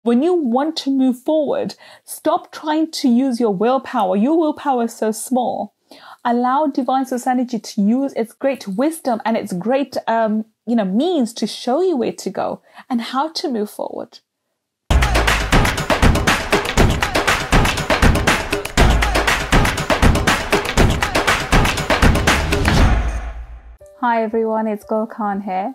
When you want to move forward, stop trying to use your willpower. Your willpower is so small. Allow divine source energy to use its great wisdom and its great, means to show you where to go and how to move forward. Hi everyone, it's Gull Khan here,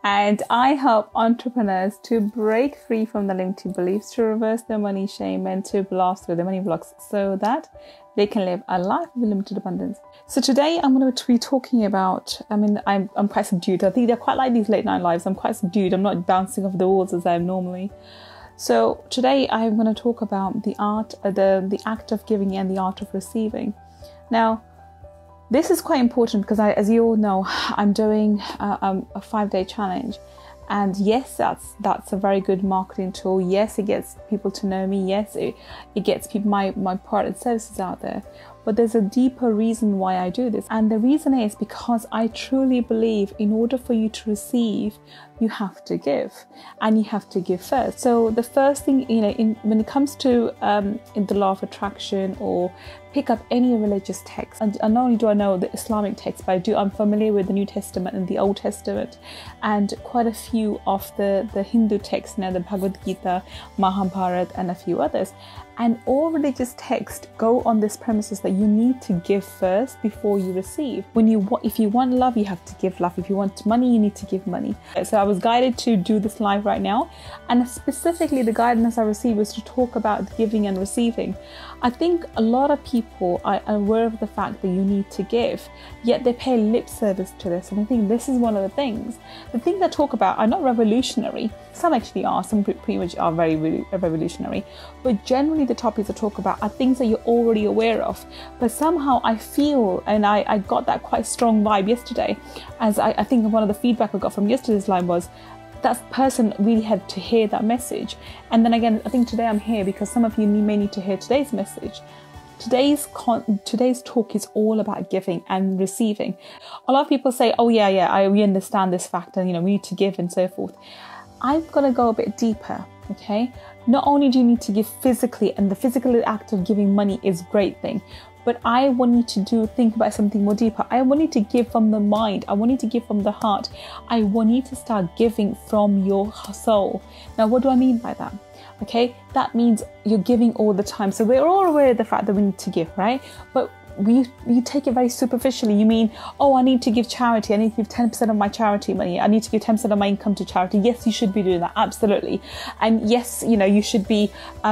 and I help entrepreneurs to break free from the limiting beliefs, to reverse their money shame, and to blast through the money blocks so that they can live a life of limited abundance. So today I'm going to be talking about, I'm quite subdued. I think they're quite like these late night lives. I'm quite subdued. I'm not bouncing off the walls as I am normally. So today I'm going to talk about the art, the act of giving and the art of receiving. Now, this is quite important because as you all know, I'm doing a 5-day challenge, and yes, that's a very good marketing tool. Yes, it gets people to know me. Yes, it gets people my product and services out there. But there's a deeper reason why I do this, and the reason is because I truly believe in order for you to receive, you have to give, and you have to give first. So the first thing, when it comes to in the law of attraction, or pick up any religious text, and not only do I know the Islamic text, but I'm familiar with the New Testament and the Old Testament, and quite a few of the Hindu texts, the Bhagavad Gita, Mahabharata, and a few others. And all religious texts go on this premises that you need to give first before you receive. If you want love, you have to give love. If you want money, you need to give money. So I was guided to do this live right now, and specifically the guidance I received was to talk about giving and receiving. I think a lot of people are aware of the fact that you need to give, yet they pay lip service to this. And I think this is one of the things. The things I talk about are not revolutionary. Some actually are. Some pretty much are very revolutionary. But generally the topics I talk about are things that you're already aware of. But somehow I feel, and I got that quite strong vibe yesterday, as I think one of the feedback I got from yesterday's live was, that person really had to hear that message. And then again, I think today I'm here because some of you may need to hear today's message. Today's talk is all about giving and receiving. A lot of people say, oh yeah, we understand this fact, and we need to give and so forth. I'm gonna go a bit deeper, okay? Not only do you need to give physically, and the physical act of giving money is a great thing, but I want you to think about something more deeper. I want you to give from the mind. I want you to give from the heart. I want you to start giving from your soul. Now, what do I mean by that? Okay, that means you're giving all the time. So we're all aware of the fact that we need to give, right? But you take it very superficially. You mean, oh, I need to give charity. I need to give 10% of my charity money. I need to give 10% of my income to charity. Yes, you should be doing that. Absolutely. And yes, you should be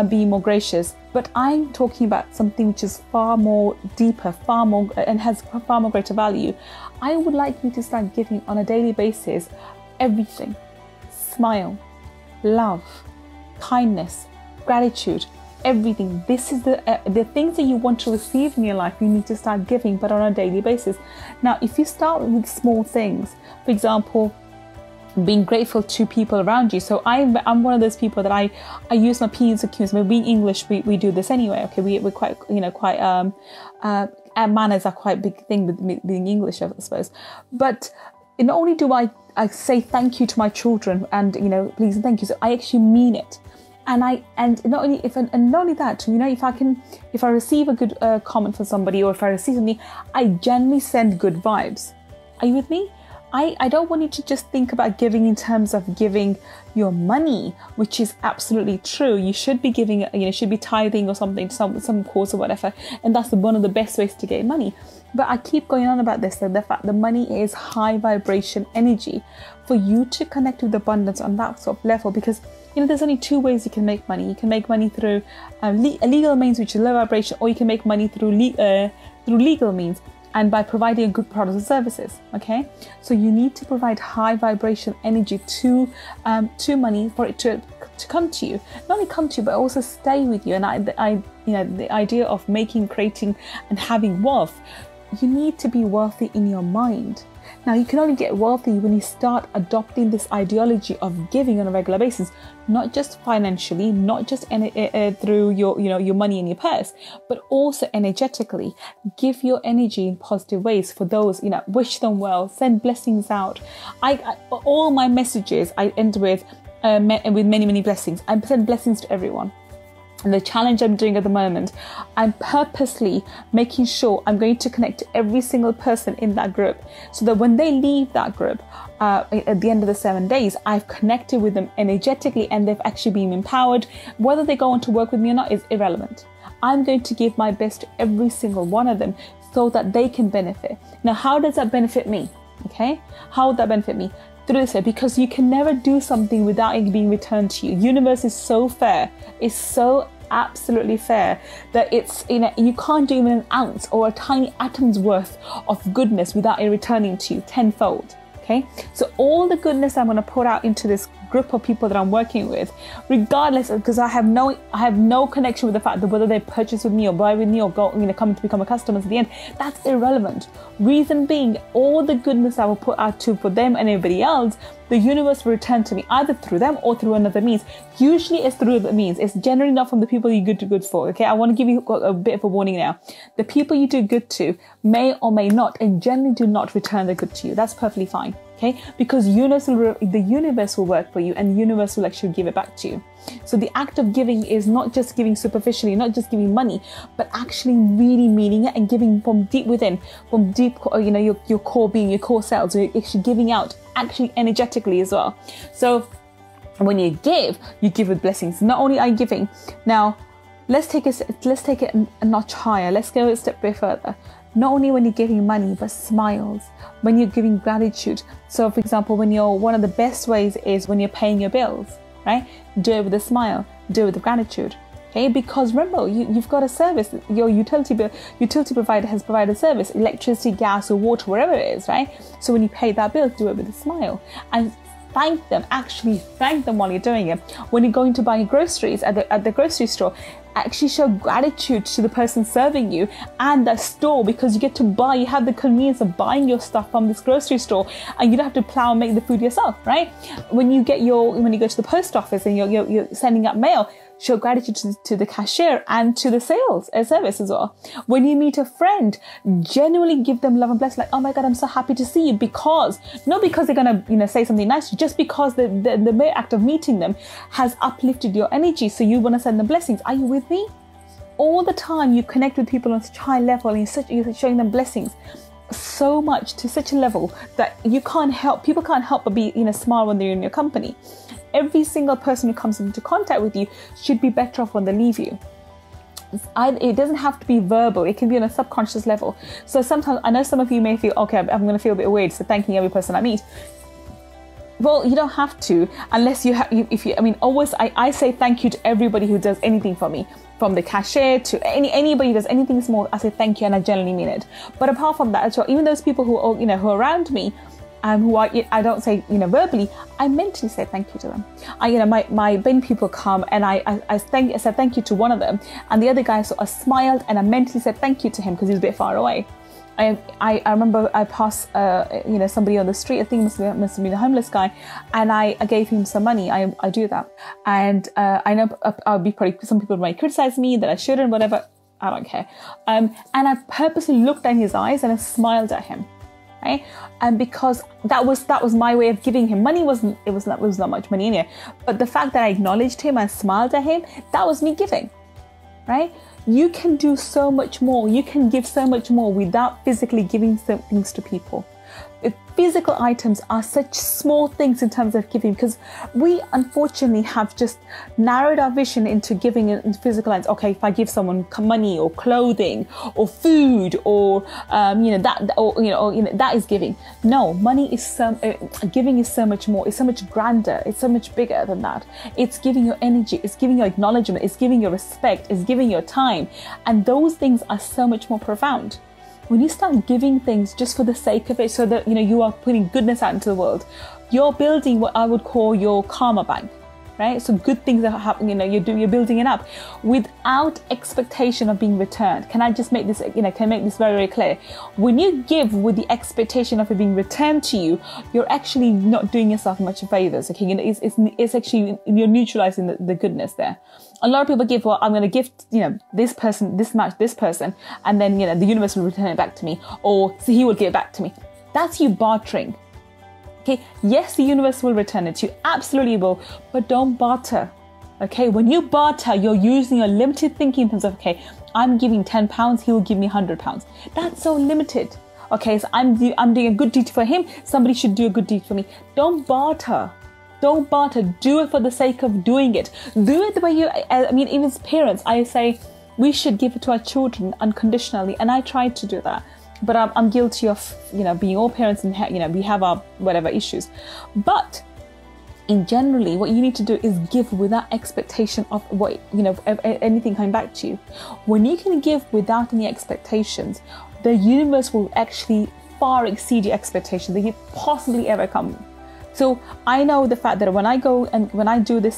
being more gracious. But I'm talking about something which is far more deeper, far more, and has far more greater value. I would like you to start giving on a daily basis everything. Smile, love, kindness, gratitude, everything. This is the things that you want to receive in your life. You need to start giving, but on a daily basis. Now, if you start with small things, for example, being grateful to people around you. So I'm one of those people that I use my P's and Q's. Being English, we do this anyway. Okay, we're quite manners are quite a big thing with being English, I suppose. But not only do I say thank you to my children and please and thank you, so I actually mean it. And not only that, if I receive a good comment from somebody, or if I receive something, I generally send good vibes. Are you with me? I don't want you to just think about giving in terms of giving your money, which is absolutely true. You should be giving, should be tithing or something, some cause or whatever, and that's one of the best ways to get money. But I keep going on about this, that the fact that money is high vibration energy. For you to connect with abundance on that sort of level, because there's only two ways you can make money. You can make money through legal means, which is low vibration, or you can make money through legal means, and by providing good products and services. Okay, so you need to provide high vibration energy to money for it to come to you. Not only come to you, but also stay with you. And the idea of making, creating, and having wealth, you need to be wealthy in your mind. Now, you can only get wealthy when you start adopting this ideology of giving on a regular basis, not just financially, not just through your money in your purse, but also energetically. Give your energy in positive ways for those, wish them well, send blessings out. All my messages I end with, with many, many blessings. I send blessings to everyone. And the challenge I'm doing at the moment, I'm purposely making sure I'm going to connect to every single person in that group, so that when they leave that group at the end of the 7 days, I've connected with them energetically and they've actually been empowered. Whether they go on to work with me or not is irrelevant. I'm going to give my best to every single one of them so that they can benefit. Now, how does that benefit me? Okay, how would that benefit me? Through this way, because you can never do something without it being returned to you. Universe is so fair. It's so absolutely fair that it's, you can't do even an ounce or a tiny atom's worth of goodness without it returning to you tenfold. Okay, so all the goodness I'm going to put out into this group of people that I'm working with, regardless, because I have no connection with the fact that whether they purchase with me or buy with me or go, come to become a customer at the end, that's irrelevant. Reason being, all the goodness I will put out to for them and everybody else, the universe will return to me either through them or through another means. Usually it's through the means. It's generally not from the people you do good for. Okay, I want to give you a bit of a warning now. The people you do good to may or may not, and generally do not return the good to you. That's perfectly fine. Okay, because the universe will work for you, and the universe will actually give it back to you. So the act of giving is not just giving superficially, not just giving money, but actually really meaning it and giving from deep within, from deep, your core being, your core selves. So you're actually giving out, actually energetically as well. So when you give with blessings. Not only are you giving. Now, let's take it a notch higher. Let's go a step bit further. Not only when you're giving money, but smiles, when you're giving gratitude. So for example, one of the best ways is when you're paying your bills, right? Do it with a smile, do it with gratitude. Okay, because remember, you've got a service. Your utility provider has provided a service, electricity, gas, or water, wherever it is, right? So when you pay that bill, do it with a smile and thank them. Actually thank them while you're doing it. When you're going to buy groceries at the grocery store, actually show gratitude to the person serving you and the store, because you have the convenience of buying your stuff from this grocery store, and you don't have to plow and make the food yourself, right? When you go to the post office and you're sending out mail, show gratitude to the cashier and to the sales service as well. When you meet a friend, genuinely give them love and blessing, like, oh my God, I'm so happy to see you, not because they're gonna say something nice, just because the mere act of meeting them has uplifted your energy, so you want to send them blessings. Are you with me? All the time you connect with people on such a high level, and you're showing them blessings so much, to such a level that people can't help but be smile when they're in your company. Every single person who comes into contact with you should be better off when they leave you. It doesn't have to be verbal. It can be on a subconscious level. So sometimes, I know some of you may feel, okay, I'm going to feel a bit weird, so thanking every person I meet. Well, you don't have to, unless always I say thank you to everybody who does anything for me. From the cashier to anybody who does anything small, I say thank you, and I generally mean it. But apart from that as well, even those people who are around me, who I don't say verbally, I mentally say thank you to them. My Ben people come, and I said thank you to one of them, and the other guy sort of smiled, and I mentally said thank you to him because he was a bit far away. I remember I passed somebody on the street, I think it must have been a homeless guy, and I gave him some money. I do that, and I know I'll be probably, some people might criticize me that I shouldn't, whatever. I don't care. And I purposely looked in his eyes and I smiled at him. Right? And because that was my way of giving him money. It was not much money in here, but the fact that I acknowledged him and smiled at him, that was me giving. Right? You can do so much more. You can give so much more without physically giving things to people. Physical items are such small things in terms of giving, because we unfortunately have just narrowed our vision into giving in physical items. Okay, if I give someone money or clothing or food or that is giving. No, money is giving is so much more. It's so much grander. It's so much bigger than that. It's giving your energy. It's giving your acknowledgement. It's giving your respect. It's giving your time, and those things are so much more profound. When you start giving things just for the sake of it, so that you are putting goodness out into the world, you're building what I would call your karma bank, right? So good things are happening. You're building it up without expectation of being returned. Can I just make this? Can I make this very, very clear? When you give with the expectation of it being returned to you, you're actually not doing yourself much favors. Okay, it's actually, you're neutralizing the goodness there. A lot of people give, well, I'm going to give, this person, this much, this person, and then, the universe will return it back to me, or so he will give it back to me. That's you bartering. Okay, yes, the universe will return it to you, absolutely will, but don't barter. Okay, when you barter, you're using your limited thinking in terms of, okay, I'm giving £10, he will give me £100. That's so limited. Okay, so I'm doing a good deed for him, somebody should do a good deed for me. Don't barter. Don't barter. Do it for the sake of doing it. Do it the way even as parents, I say we should give it to our children unconditionally, and I try to do that. But I'm guilty of, being all parents and, we have our whatever issues. But in generally, what you need to do is give without expectation of what, anything coming back to you. When you can give without any expectations, the universe will actually far exceed your expectations that you possibly ever come. So I know the fact that when I go and when I do the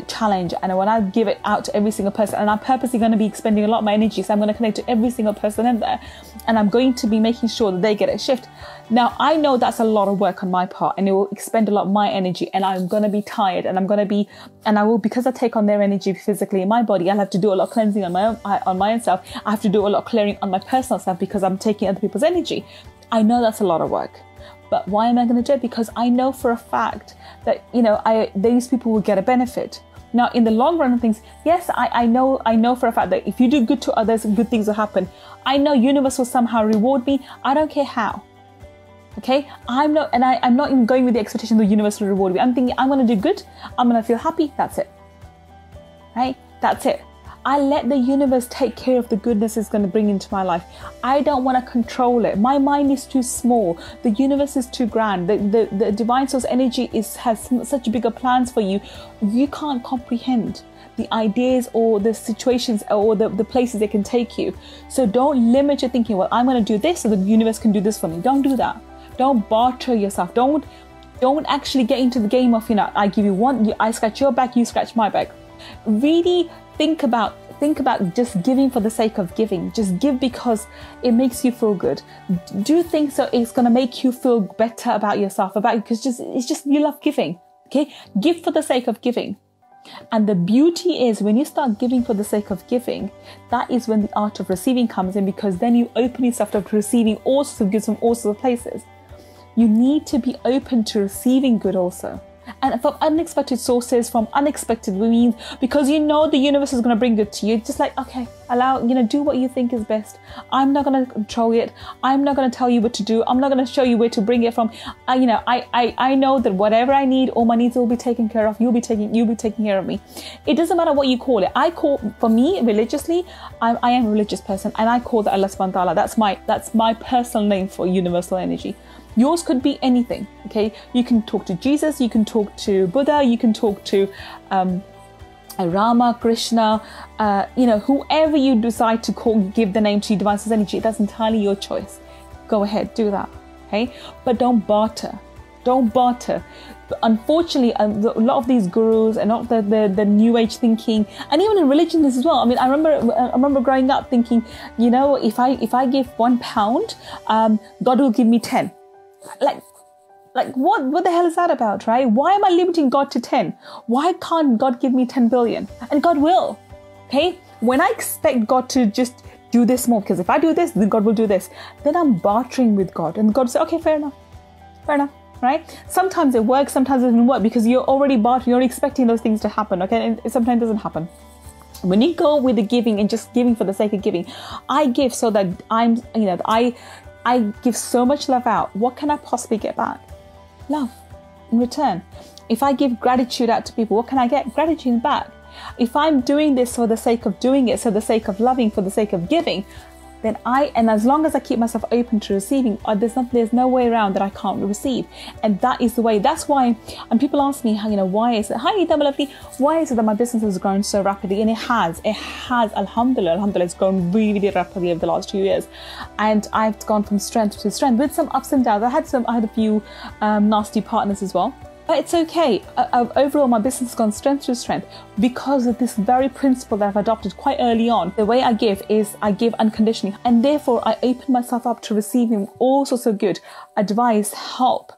challenge, and when I give it out to every single person, and I'm purposely going to be expending a lot of my energy, so I'm going to connect to every single person in there, and I'm going to be making sure that they get a shift. Now I know that's a lot of work on my part, and it will expend a lot of my energy, and I'm going to be tired, and I will, because I take on their energy physically in my body, I'll have to do a lot of cleansing on my own self. I have to do a lot of clearing on my personal self because I'm taking other people's energy. I know that's a lot of work. But why am I going to do it? Because I know for a fact that, these people will get a benefit. Now, in the long run of things, yes, I know for a fact that if you do good to others, good things will happen. I know universe will somehow reward me. I don't care how. Okay? I'm not even going with the expectation the universe will reward me. I'm thinking I'm going to do good. I'm going to feel happy. That's it. Right? That's it. I let the universe take care of the goodness it's going to bring into my life. I don't want to control it. My mind is too small. The universe is too grand. The divine source energy has such bigger plans for you. You can't comprehend the ideas or the situations or the places they can take you. So don't limit your thinking. Well, I'm going to do this so the universe can do this for me. Don't do that. Don't barter yourself. Don't actually get into the game of, I give you one, I scratch your back, you scratch my back. Really think about just giving for the sake of giving. Just give because it makes you feel good. Do things so it's going to make you feel better about yourself, because it's just you love giving. Okay, give for the sake of giving. And the beauty is when you start giving for the sake of giving, that is when the art of receiving comes in, because then you open yourself up to receiving all sorts of goods from all sorts of places. You need to be open to receiving good also. And from unexpected sources, from unexpected means, because the universe is going to bring good to you. It's just like, okay, do what you think is best. I'm not going to control it. I'm not going to tell you what to do. I'm not going to show you where to bring it from. I know that whatever I need, all my needs will be taken care of. You'll be taking care of me. It doesn't matter what you call it. For me, religiously, I am a religious person, and I call that Allah subhanahu wa ta'ala. That's my personal name for universal energy. Yours could be anything, okay? You can talk to Jesus, you can talk to Buddha, you can talk to Rama, Krishna, whoever you decide to give the name to divine source energy. That's entirely your choice. Go ahead, do that, okay? But don't barter. Don't barter. But unfortunately, a lot of these gurus and not the new age thinking, and even in religion as well. I mean, I remember growing up thinking, if I give £1, God will give me 10. Like what the hell is that about, right? Why am I limiting God to 10? Why can't God give me 10 billion? And God will, okay? When I expect God to just do this more, because if I do this, then God will do this, then I'm bartering with God. And God says, okay, fair enough, right? Sometimes it works, sometimes it doesn't work, because you're already bartering, you're expecting those things to happen, okay? And it sometimes doesn't happen. When you go with the giving and just giving for the sake of giving, I give so that I give so much love out. What can I possibly get back? Love in return. If I give gratitude out to people, what can I get? Gratitude back. If I'm doing this for the sake of doing it, for the sake of loving, for the sake of giving, then and as long as I keep myself open to receiving, there's no way around that I can't receive. And that is the way. That's why, and people ask me, why is it, hi, Double Lovely, why is it that my business has grown so rapidly? And it has, alhamdulillah, it's grown really, really rapidly over the last 2 years. And I've gone from strength to strength with some ups and downs. I had a few nasty partners as well. But it's okay. Overall, my business has gone strength to strength because of this very principle that I've adopted quite early on. The way I give is I give unconditionally, and therefore I open myself up to receiving all sorts of good advice, help,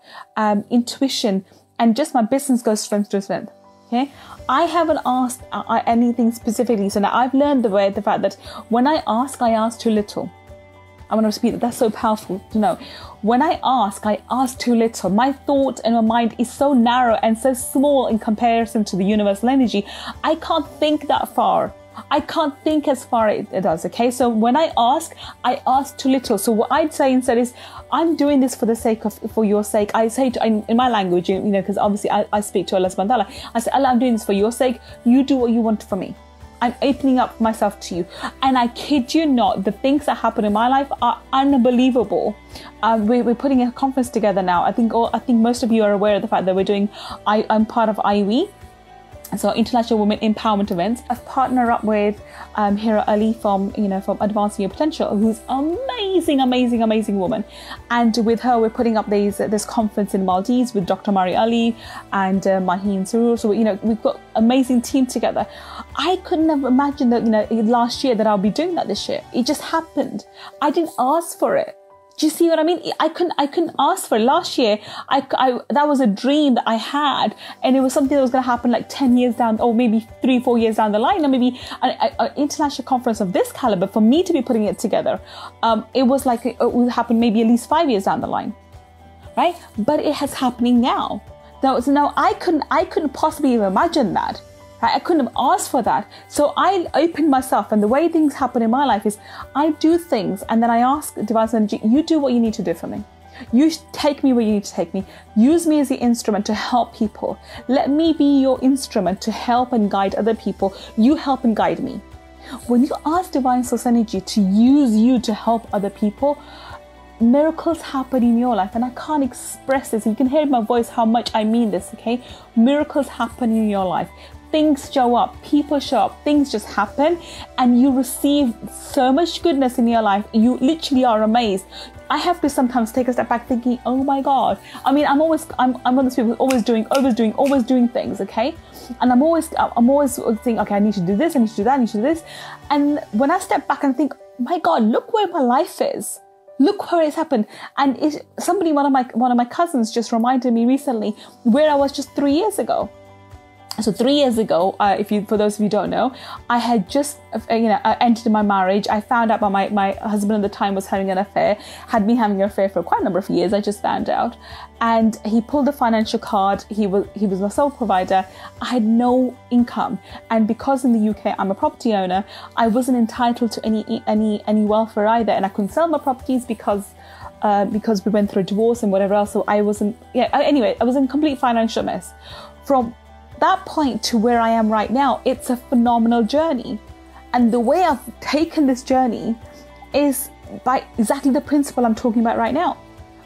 intuition, and just my business goes strength to strength. Okay, I haven't asked anything specifically. So now I've learned the fact that when I ask too little. I want to repeat that. That's so powerful to know. When I ask too little. My thought and my mind is so narrow and so small in comparison to the universal energy. I can't think that far. I can't think as far as it does, okay? So when I ask too little. So what I'd say instead is, I'm doing this for your sake. I say in my language, you know, because obviously I speak to Allah subhanahu wa ta'ala. I say, Allah, I'm doing this for your sake. You do what you want for me. I'm opening up myself to you. And I kid you not, the things that happen in my life are unbelievable. We're putting a conference together now. I think most of you are aware of the fact that I'm part of IUE. So International Women Empowerment Events. I've partnered up with Hira Ali from Advancing Your Potential, who's amazing woman. And with her, we're putting up this conference in Maldives with Dr. Mari Ali and Maheen Sarur. So, we've got amazing team together. I couldn't have imagined that, last year that I'll be doing that this year. It just happened. I didn't ask for it. Do you see what I mean? I couldn't ask for it. Last year, that was a dream that I had, and it was something that was going to happen like 10 years down, or maybe 3-4 years down the line, or maybe an international conference of this caliber for me to be putting it together. It was like it would happen maybe at least 5 years down the line, right? But it has happening now. Now I couldn't possibly even imagine that. Right? I couldn't have asked for that. So I opened myself, and the way things happen in my life is I do things, and then I ask Divine Energy, you do what you need to do for me. You take me where you need to take me. Use me as the instrument to help people. Let me be your instrument to help and guide other people. You help and guide me. When you ask Divine Source Energy to use you to help other people, miracles happen in your life, and I can't express this. You can hear in my voice how much I mean this, okay? Miracles happen in your life. Things show up, people show up, things just happen, and you receive so much goodness in your life. You literally are amazed. I have to sometimes take a step back thinking, oh my God. I mean, I'm one of those people always doing things, okay? And I'm always thinking, okay, I need to do this, I need to do that, I need to do this. And when I step back and think, my God, look where my life is. Look where it's happened. And one of my cousins just reminded me recently where I was just 3 years ago. So 3 years ago, for those of you who don't know, I had just, entered my marriage. I found out my husband at the time was having an affair, had been having an affair for quite a number of years. I just found out, and he pulled the financial card. He was my sole provider. I had no income, and because in the UK I'm a property owner, I wasn't entitled to any welfare either, and I couldn't sell my properties because we went through a divorce and whatever else. So I was in a complete financial mess. From that point to where I am right now, it's a phenomenal journey. And the way I've taken this journey is by exactly the principle I'm talking about right now.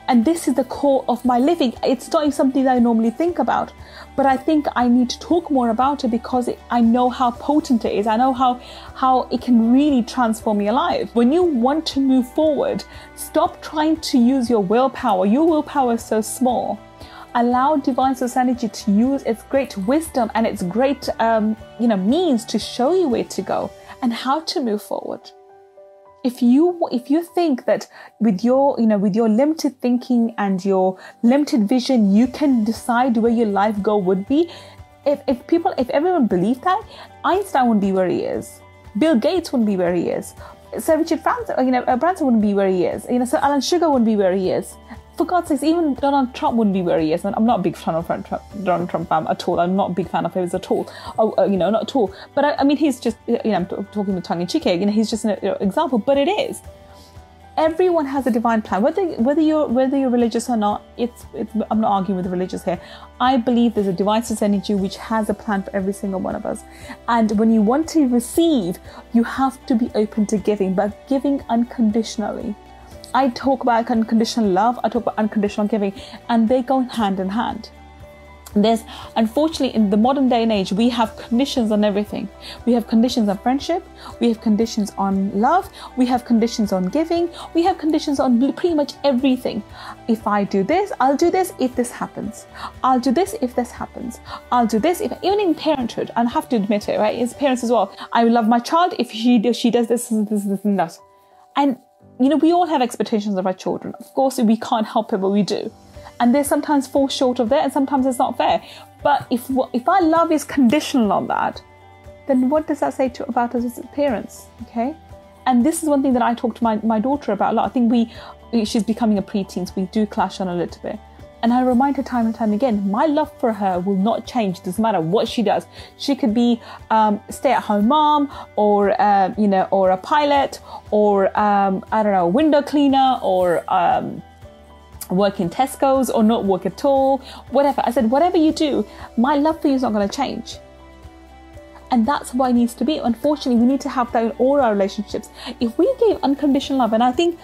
And this is the core of my living. It's not something that I normally think about, but I think I need to talk more about it because I know how potent it is. I know how it can really transform your life. When you want to move forward, stop trying to use your willpower. Your willpower is so small. Allow Divine Source Energy to use its great wisdom and its great, means to show you where to go and how to move forward. If you think that with your limited thinking and your limited vision, you can decide where your life goal would be, if everyone believed that, Einstein wouldn't be where he is. Bill Gates wouldn't be where he is. Sir Richard Branson wouldn't be where he is. Sir Alan Sugar wouldn't be where he is. For God's sakes, even Donald Trump wouldn't be where he is. And I'm not a big fan of Donald Trump at all. I'm not a big fan of his at all. Not at all. But I mean, he's just, I'm talking with tongue in cheek here. He's just an example. But it is. Everyone has a divine plan. Whether you're religious or not, I'm not arguing with the religious here. I believe there's a divine source energy which has a plan for every single one of us. And when you want to receive, you have to be open to giving, but giving unconditionally. I talk about unconditional love, I talk about unconditional giving, and they go hand in hand. Unfortunately, in the modern day and age, we have conditions on everything. We have conditions on friendship, we have conditions on love, we have conditions on giving, we have conditions on pretty much everything. If I do this, I'll do this if this happens. I'll do this if this happens. I'll do this even in parenthood, and I have to admit it, right? As parents as well. I love my child if she does this and that. And we all have expectations of our children. Of course, we can't help it, but we do. And they sometimes fall short of that, and sometimes it's not fair. But if our love is conditional on that, then what does that say about us as parents? Okay? And this is one thing that I talk to my daughter about a lot. I think she's becoming a preteen, so we do clash on a little bit. And I remind her time and time again, my love for her will not change. Doesn't matter what she does. She could be stay-at-home mom, or or a pilot, or I don't know, window cleaner, or work in Tesco's, or not work at all. Whatever. I said, whatever you do, my love for you is not going to change. And that's what it needs to be. Unfortunately, we need to have that in all our relationships. If we give unconditional love, and I think.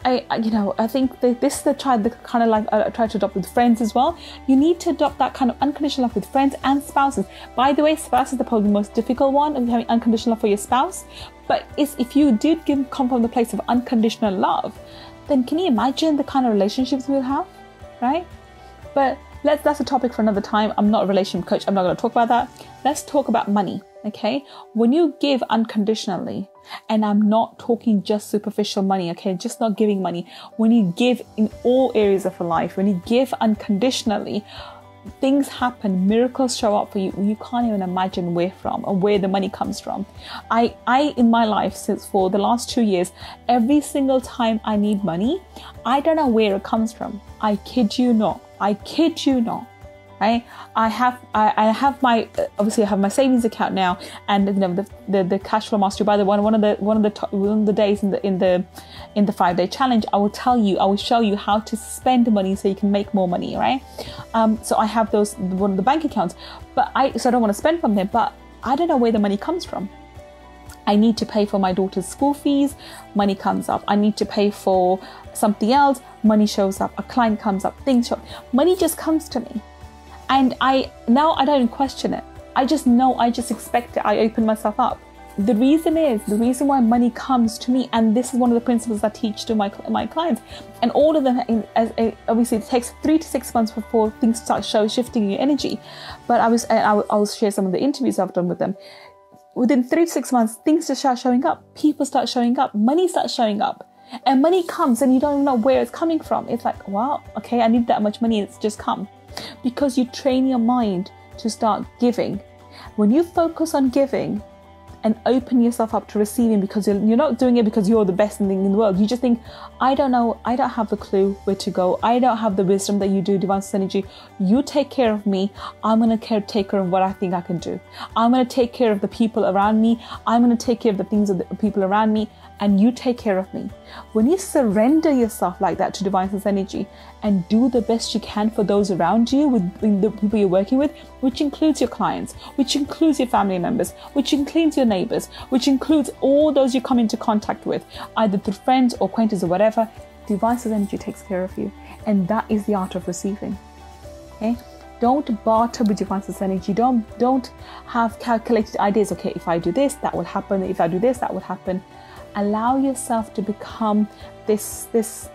I think this is the kind of like I try to adopt with friends as well. You need to adopt that kind of unconditional love with friends and spouses. By the way, spouse is probably the most difficult one of having unconditional love for your spouse. But if you did come from the place of unconditional love, then can you imagine the kind of relationships we'll have, right? But that's a topic for another time. I'm not a relationship coach. I'm not going to talk about that. Let's talk about money, okay? When you give unconditionally, and I'm not talking just superficial money, okay? Just not giving money. When you give in all areas of your life, when you give unconditionally, things happen, miracles show up for you. You can't even imagine where from or where the money comes from. I in my life, since for the last 2 years, every single time I need money, I don't know where it comes from. I kid you not. Right? I have my obviously I have my savings account now, and the cash flow mastery. By the way, one of the days in the 5-day challenge, I will show you how to spend money so you can make more money, right? So I have one of the bank accounts, so I don't want to spend from there, but I don't know where the money comes from. I need to pay for my daughter's school fees, money comes up. I need to pay for something else, money shows up. A client comes up, things show up. Money just comes to me. And I don't even question it. I just know, I just expect it. I open myself up. The reason why money comes to me, and this is one of the principles I teach to my clients, and all of them, obviously it takes 3 to 6 months before things start shifting your energy. But I'll share some of the interviews I've done with them. Within 3 to 6 months, things just start showing up. People start showing up. Money starts showing up. And money comes and you don't even know where it's coming from. It's like, wow, okay, I need that much money. It's just come. Because you train your mind to start giving. When you focus on giving and open yourself up to receiving, because you're not doing it because you're the best thing in the world. You just think, I don't know, I don't have the clue where to go. I don't have the wisdom that you do, Divine Energy. You take care of me. I'm going to take care of what I think I can do. I'm going to take care of the people around me. I'm going to take care of the things of the people around me. And you take care of me. When you surrender yourself like that to Divine Sense Energy and do the best you can for those around you, with the people you're working with, which includes your clients, which includes your family members, which includes your neighbors, which includes all those you come into contact with, either through friends or acquaintances or whatever, Divine Sense Energy takes care of you. And that is the art of receiving. Okay? Don't barter with Divine Sense Energy. Don't have calculated ideas. Okay, if I do this, that will happen. If I do this, that will happen. Allow yourself to become this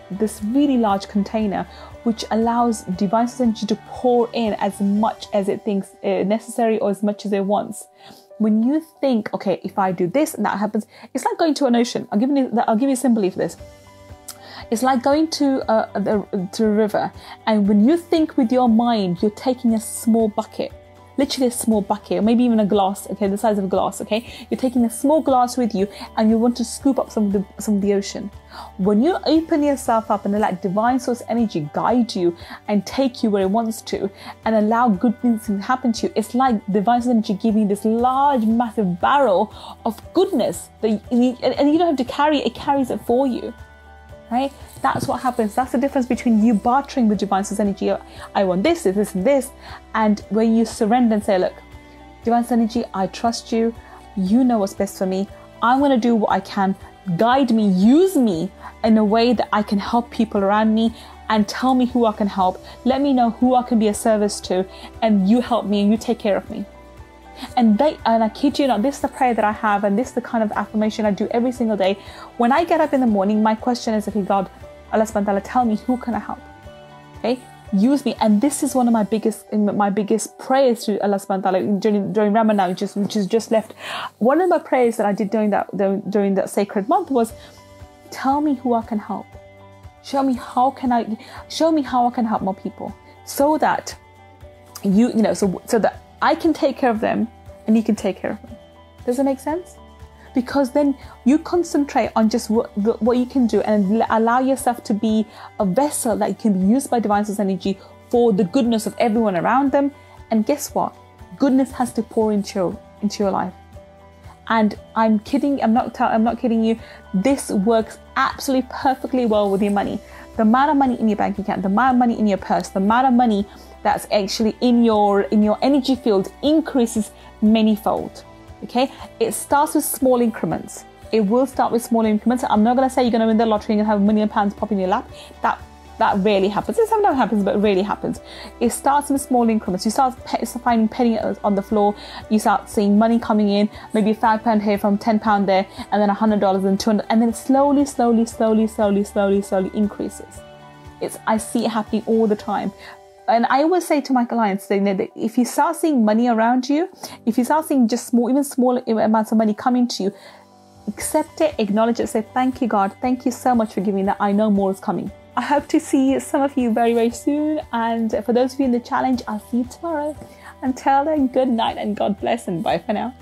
really large container, which allows Divine Sense Energy to pour in as much as it thinks necessary or as much as it wants. When you think, okay, if I do this and that happens, it's like going to an ocean. I'll give you a symbol for this. It's like going to a river, and when you think with your mind, you're taking a small bucket. Literally a small bucket, or maybe even a glass, okay, the size of a glass, okay? You're taking a small glass with you and you want to scoop up some of the ocean. When you open yourself up and let Divine Source Energy guide you and take you where it wants to and allow good things to happen to you, it's like Divine Source Energy giving you this large, massive barrel of goodness and you don't have to carry it, it carries it for you. Right? That's what happens. That's the difference between you bartering with Divine Source Energy. I want this, this, and this. And when you surrender and say, look, Divine Source Energy, I trust you. You know what's best for me. I'm going to do what I can. Guide me, use me in a way that I can help people around me, and tell me who I can help. Let me know who I can be a service to, and you help me and you take care of me. And I kid you not, this is the prayer that I have, and this is the kind of affirmation I do every single day. When I get up in the morning, my question is, okay, God, Allah subhanahu wa ta'ala, tell me who can I help? Okay, use me. And this is one of my biggest prayers to Allah subhanahu wa ta'ala during Ramadan, which is just left. One of my prayers that I did during that sacred month was, tell me who I can help. Show me how I can help more people, so that so that I can take care of them and you can take care of them. Does it make sense? because then you concentrate on just what you can do and allow yourself to be a vessel that can be used by divine source energy for the goodness of everyone around them. And guess what? Goodness has to pour into your life. And I'm not kidding you. This works absolutely perfectly well with your money. The amount of money in your bank account, the amount of money in your purse, the amount of money that's actually in your energy field increases manyfold. Okay, it starts with small increments. It will start with small increments. I'm not going to say you're going to win the lottery and have £1 million pop in your lap. That rarely happens. It sometimes happens, but it rarely happens. It starts with small increments. You start finding pennies on the floor. You start seeing money coming in, maybe £5 here from £10 there, and then $100 and $200, and then it slowly increases. I see it happening all the time. And I always say to my clients that if you start seeing money around you, if you start seeing just even small amounts of money coming to you, accept it, acknowledge it, say, thank you, God. Thank you so much for giving that. I know more is coming. I hope to see some of you very, very soon. And for those of you in the challenge, I'll see you tomorrow. Until then, good night and God bless and bye for now.